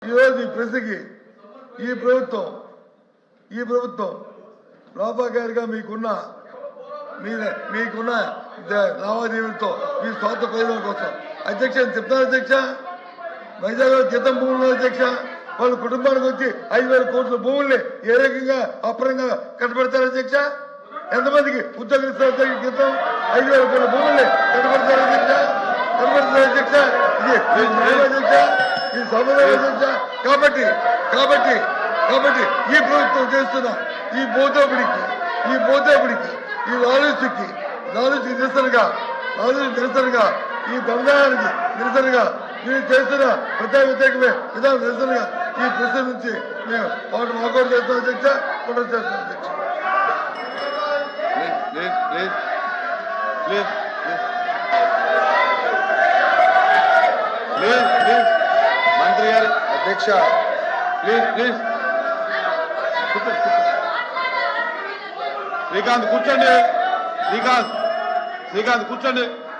ఈరోజు ఈ ప్రశ్నకి ఈ ప్రభుత్వం లోపాకారిగా మీకున్న లావాదేవీలతో మీ స్వార్థ ప్రయోజనాల కోసం అధ్యక్ష చెప్తారు అధ్యక్ష వైజాగ్ గీతం భూములు అధ్యక్ష వాళ్ళ కుటుంబానికి వచ్చి 5,000 కోట్ల భూముల్ని ఏ రకంగా అపరంగా కట్టబెడతారు అధ్యక్ష ఎంతమందికి ఉద్యోగం ఇస్తారు గీతం 5,000 కోట్ల భూముల్ని కట్టబెడతారు అధ్యక్ష అధ్యక్ష ఇది అధ్యక్ష ఇది సమాధానం అధ్యక్ష కాబట్టి ఈ ప్రభుత్వం చేస్తున్న ఈ మోదోపిడికి ఈ లాలూచికి నిరసనగా ఈ బంధానికి నిరసనగా మీరు చేస్తున్న వ్యతిరేకమే విధానం నిరసనగా ఈ ప్రశ్న నుంచి మేము వాకౌట్ చేస్తాం అధ్యక్ష కూడా చేస్తాం అధ్యక్ష మంత్రి గారు అధ్యక్ష ప్లీజ్ శ్రీకాంత్ కూర్చోండి శ్రీకాంత్ కూర్చోండి